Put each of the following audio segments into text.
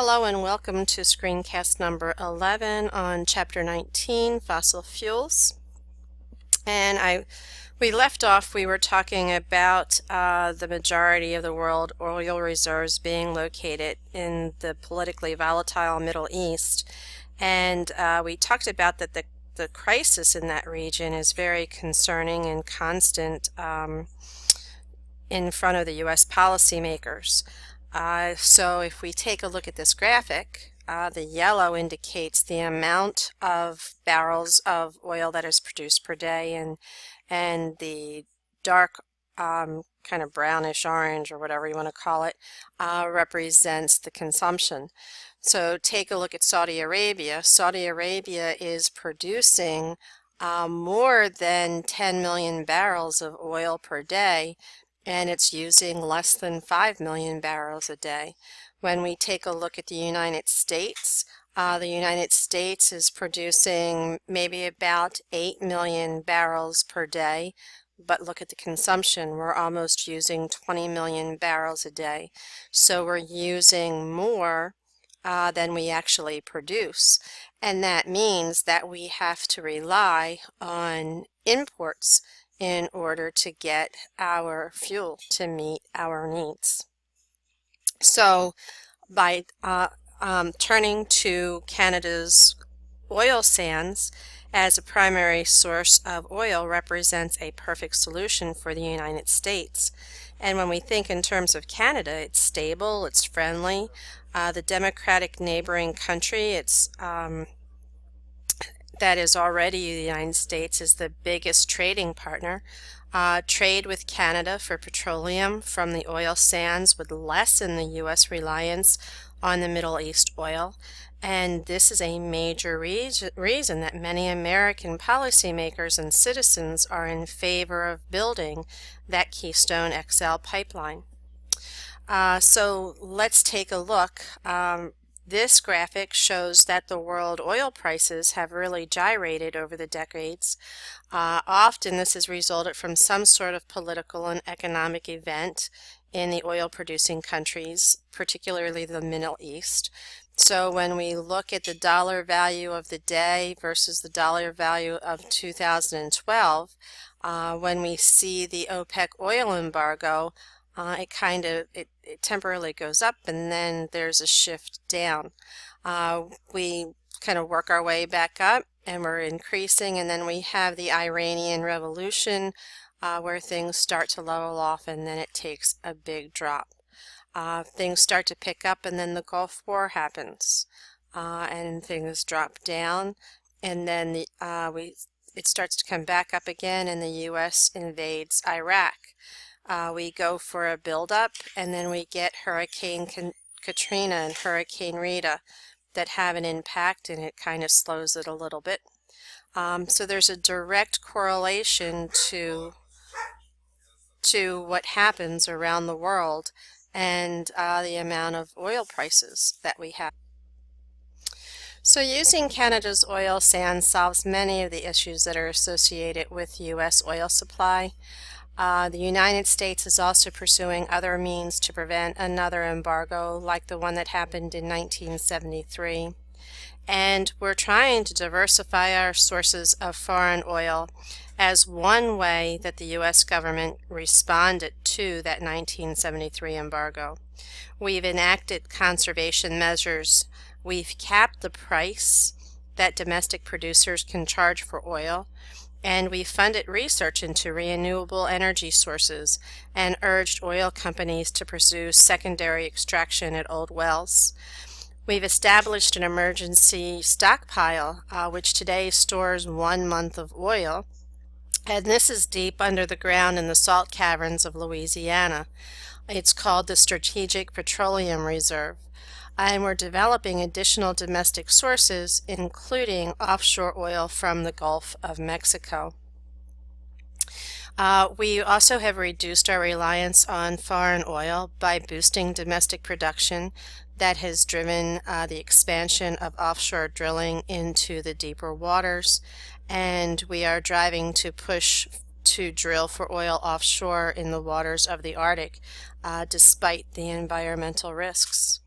Hello and welcome to screencast number 11 on chapter 19, fossil fuels. And we left off, we were talking about the majority of the world oil reserves being located in the politically volatile Middle East. And we talked about that the crisis in that region is very concerning and constant in front of the U.S. policymakers. So if we take a look at this graphic, the yellow indicates the amount of barrels of oil that is produced per day, and the dark kind of brownish orange or whatever you want to call it represents the consumption. So take a look at Saudi Arabia. Saudi Arabia is producing more than 10 million barrels of oil per day, and it's using less than 5 million barrels a day. When we take a look at the United States is producing maybe about 8 million barrels per day, but look at the consumption. We're almost using 20 million barrels a day. So we're using more than we actually produce. And that means that we have to rely on imports in order to get our fuel to meet our needs. So by turning to Canada's oil sands as a primary source of oil represents a perfect solution for the United States. And when we think in terms of Canada, it's stable, it's friendly. The democratic neighboring country, that is already the United States, is the biggest trading partner. Trade with Canada for petroleum from the oil sands would lessen the U.S. reliance on the Middle East oil, and this is a major reason that many American policymakers and citizens are in favor of building that Keystone XL pipeline. So let's take a look. This graphic shows that the world oil prices have really gyrated over the decades. Often this has resulted from some sort of political and economic event in the oil-producing countries, particularly the Middle East. So when we look at the dollar value of the day versus the dollar value of 2012, when we see the OPEC oil embargo, it temporarily goes up and then there's a shift down. We kind of work our way back up and we're increasing, and then we have the Iranian Revolution where things start to level off and then it takes a big drop. Things start to pick up and then the Gulf War happens and things drop down, and then it starts to come back up again and the U.S. invades Iraq. We go for a buildup, and then we get Hurricane Katrina and Hurricane Rita that have an impact, and it kind of slows it a little bit. So there's a direct correlation to what happens around the world and the amount of oil prices that we have. So using Canada's oil sands solves many of the issues that are associated with U.S. oil supply. The United States is also pursuing other means to prevent another embargo like the one that happened in 1973. And we're trying to diversify our sources of foreign oil as one way that the U.S. government responded to that 1973 embargo. We've enacted conservation measures. We've capped the price that domestic producers can charge for oil, and we funded research into renewable energy sources and urged oil companies to pursue secondary extraction at old wells. We've established an emergency stockpile, which today stores 1 month of oil, and this is deep under the ground in the salt caverns of Louisiana. It's called the Strategic Petroleum Reserve. And we're developing additional domestic sources, including offshore oil from the Gulf of Mexico. We also have reduced our reliance on foreign oil by boosting domestic production that has driven the expansion of offshore drilling into the deeper waters, and we are driving to push to drill for oil offshore in the waters of the Arctic, despite the environmental risks.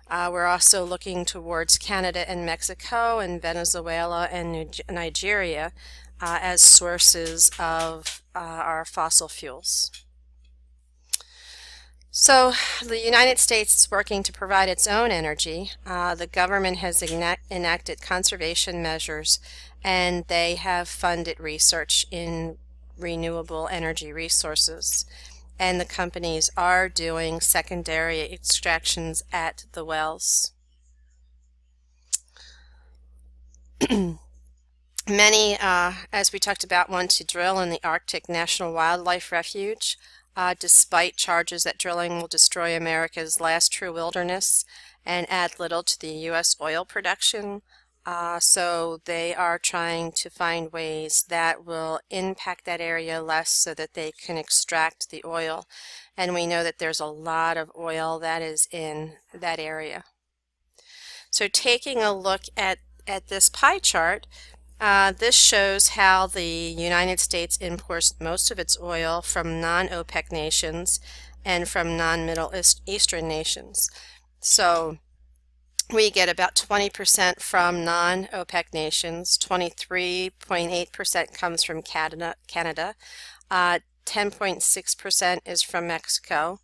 We're also looking towards Canada and Mexico and Venezuela and Nigeria as sources of our fossil fuels. So the United States is working to provide its own energy. The government has enacted conservation measures, and they have funded research in renewable energy resources. And the companies are doing secondary extractions at the wells. Many, as we talked about, want to drill in the Arctic National Wildlife Refuge, despite charges that drilling will destroy America's last true wilderness and add little to the U.S. oil production. So they are trying to find ways that will impact that area less so that they can extract the oil. And we know that there's a lot of oil that is in that area. So taking a look at this pie chart, this shows how the United States imports most of its oil from non-OPEC nations and from non-Middle Eastern nations. So we get about 20% from non-OPEC nations, 23.8% comes from Canada, 10.6% is from Mexico.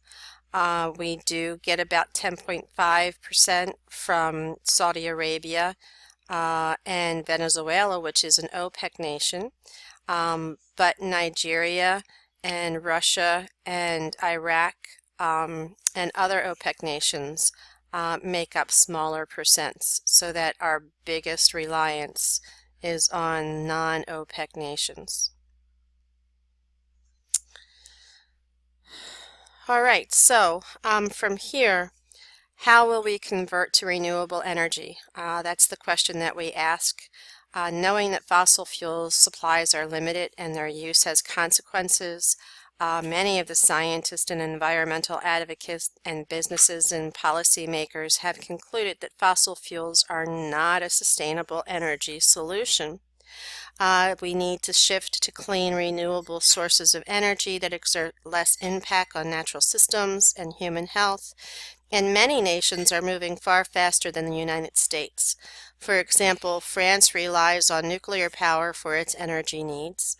We do get about 10.5% from Saudi Arabia, and Venezuela, which is an OPEC nation, but Nigeria and Russia and Iraq and other OPEC nations make up smaller percents, so that our biggest reliance is on non-OPEC nations. All right, so from here, how will we convert to renewable energy? That's the question that we ask. Knowing that fossil fuels supplies are limited and their use has consequences, many of the scientists and environmental advocates and businesses and policymakers have concluded that fossil fuels are not a sustainable energy solution. We need to shift to clean, renewable sources of energy that exert less impact on natural systems and human health. And many nations are moving far faster than the United States. For example, France relies on nuclear power for its energy needs.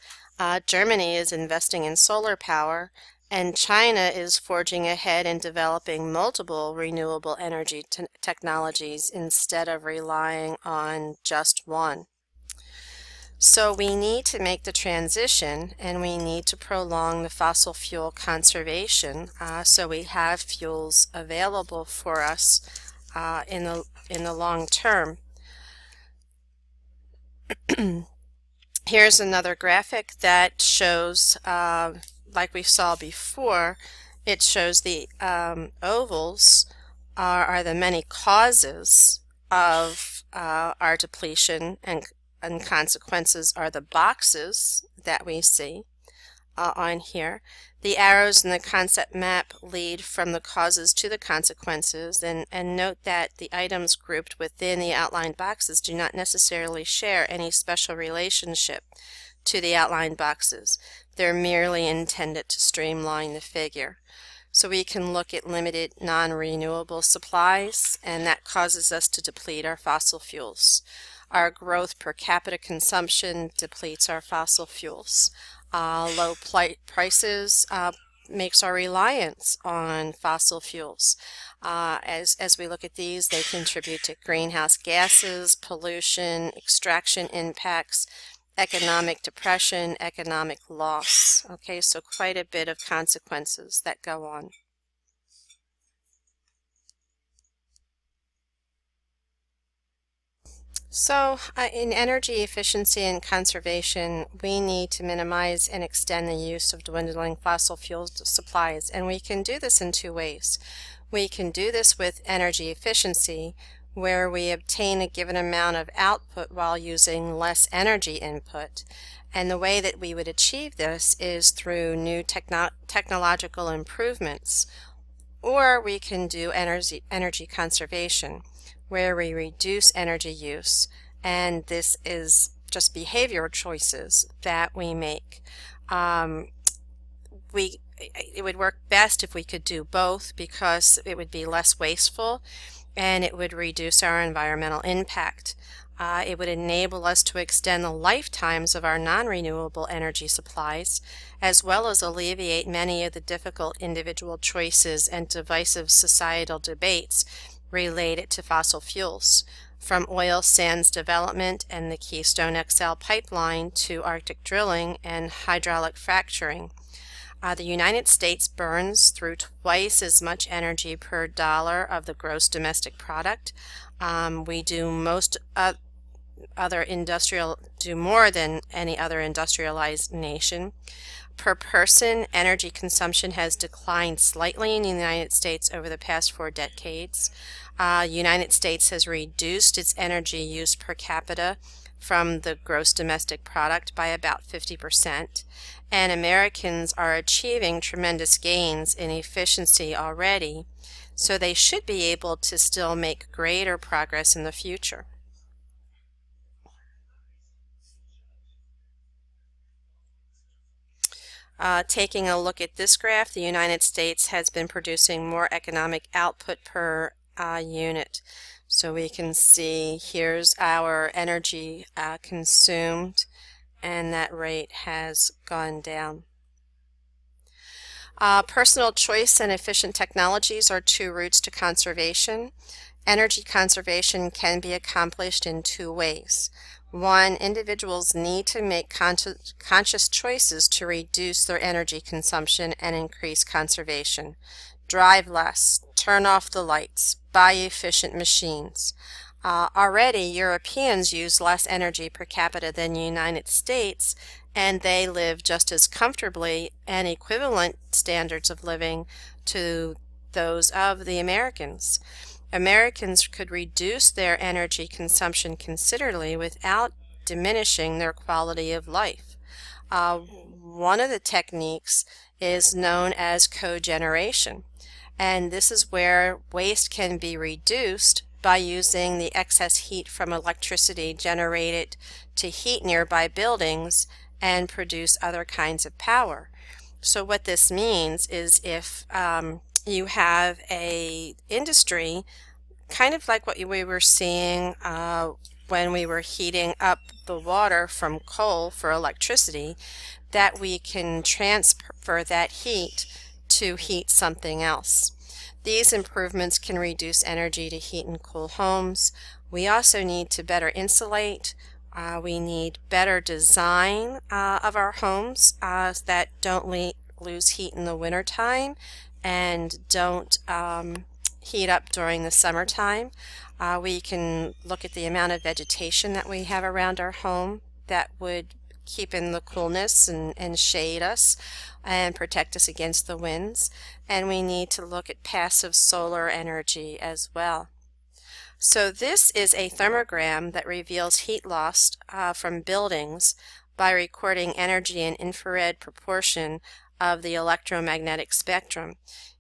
Germany is investing in solar power, and China is forging ahead in developing multiple renewable energy technologies instead of relying on just one. So we need to make the transition, and we need to prolong the fossil fuel conservation so we have fuels available for us in the long term. Here's another graphic that shows, like we saw before, it shows the ovals are the many causes of our depletion, and consequences are the boxes that we see on here. The arrows in the concept map lead from the causes to the consequences, and note that the items grouped within the outlined boxes do not necessarily share any special relationship to the outlined boxes. They're merely intended to streamline the figure. So we can look at limited non-renewable supplies, and that causes us to deplete our fossil fuels. Our growth per capita consumption depletes our fossil fuels. Low prices makes our reliance on fossil fuels. As we look at these, they contribute to greenhouse gases, pollution, extraction impacts, economic depression, economic loss. Okay, so quite a bit of consequences that go on. So in energy efficiency and conservation, we need to minimize and extend the use of dwindling fossil fuel supplies, and we can do this in two ways. We can do this with energy efficiency, where we obtain a given amount of output while using less energy input. And the way that we would achieve this is through new technological improvements. Or we can do energy conservation, where we reduce energy use, and this is just behavioral choices that we make. It would work best if we could do both, because it would be less wasteful, and it would reduce our environmental impact. It would enable us to extend the lifetimes of our non-renewable energy supplies, as well as alleviate many of the difficult individual choices and divisive societal debates related to fossil fuels, from oil sands development and the Keystone XL pipeline to Arctic drilling and hydraulic fracturing. The United States burns through twice as much energy per dollar of the gross domestic product. We do more than any other industrialized nation. Per person, energy consumption has declined slightly in the United States over the past 4 decades. United States has reduced its energy use per capita from the gross domestic product by about 50%, and Americans are achieving tremendous gains in efficiency already, so they should be able to still make greater progress in the future. Taking a look at this graph, the United States has been producing more economic output per unit. So we can see here's our energy consumed, and that rate has gone down. Personal choice and efficient technologies are 2 routes to conservation. Energy conservation can be accomplished in 2 ways. 1, individuals need to make conscious choices to reduce their energy consumption and increase conservation. Drive less, turn off the lights, buy efficient machines. Already, Europeans use less energy per capita than the United States, and they live just as comfortably and equivalent standards of living to those of the Americans. Americans could reduce their energy consumption considerably without diminishing their quality of life. One of the techniques is known as cogeneration, and this is where waste can be reduced by using the excess heat from electricity generated to heat nearby buildings and produce other kinds of power. So what this means is if you have a industry, kind of like what we were seeing when we were heating up the water from coal for electricity, that we can transfer that heat to heat something else. These improvements can reduce energy to heat and cool homes. We also need to better insulate. We need better design of our homes that don't lose heat in the wintertime and don't heat up during the summertime. We can look at the amount of vegetation that we have around our home that would keep in the coolness and shade us and protect us against the winds. And we need to look at passive solar energy as well. So this is a thermogram that reveals heat loss from buildings by recording energy in infrared proportion of the electromagnetic spectrum.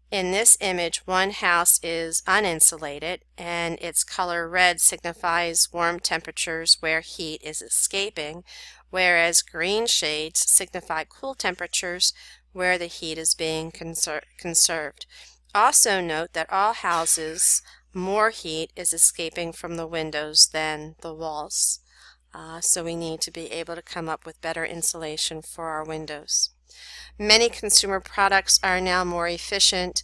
In this image, one house is uninsulated, and its color red signifies warm temperatures where heat is escaping, whereas green shades signify cool temperatures where the heat is being conserved. Also note that all houses, more heat is escaping from the windows than the walls. So we need to be able to come up with better insulation for our windows. Many consumer products are now more efficient.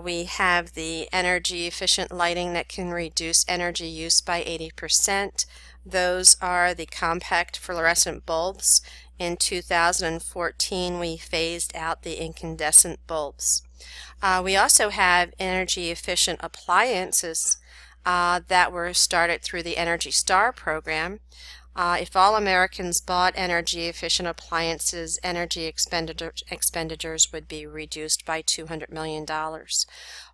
We have the energy efficient lighting that can reduce energy use by 80%. Those are the compact fluorescent bulbs. In 2014, we phased out the incandescent bulbs. We also have energy efficient appliances that were started through the Energy Star program. If all Americans bought energy-efficient appliances, energy expenditures would be reduced by $200 million.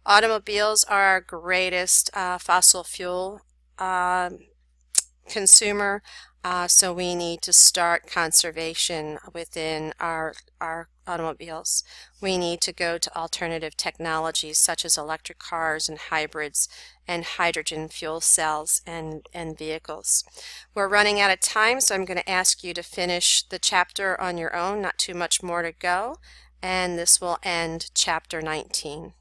Automobiles are our greatest fossil fuel consumer, so we need to start conservation within our automobiles. We need to go to alternative technologies such as electric cars and hybrids and hydrogen fuel cells and vehicles. We're running out of time, so I'm going to ask you to finish the chapter on your own, not too much more to go, and this will end chapter 19.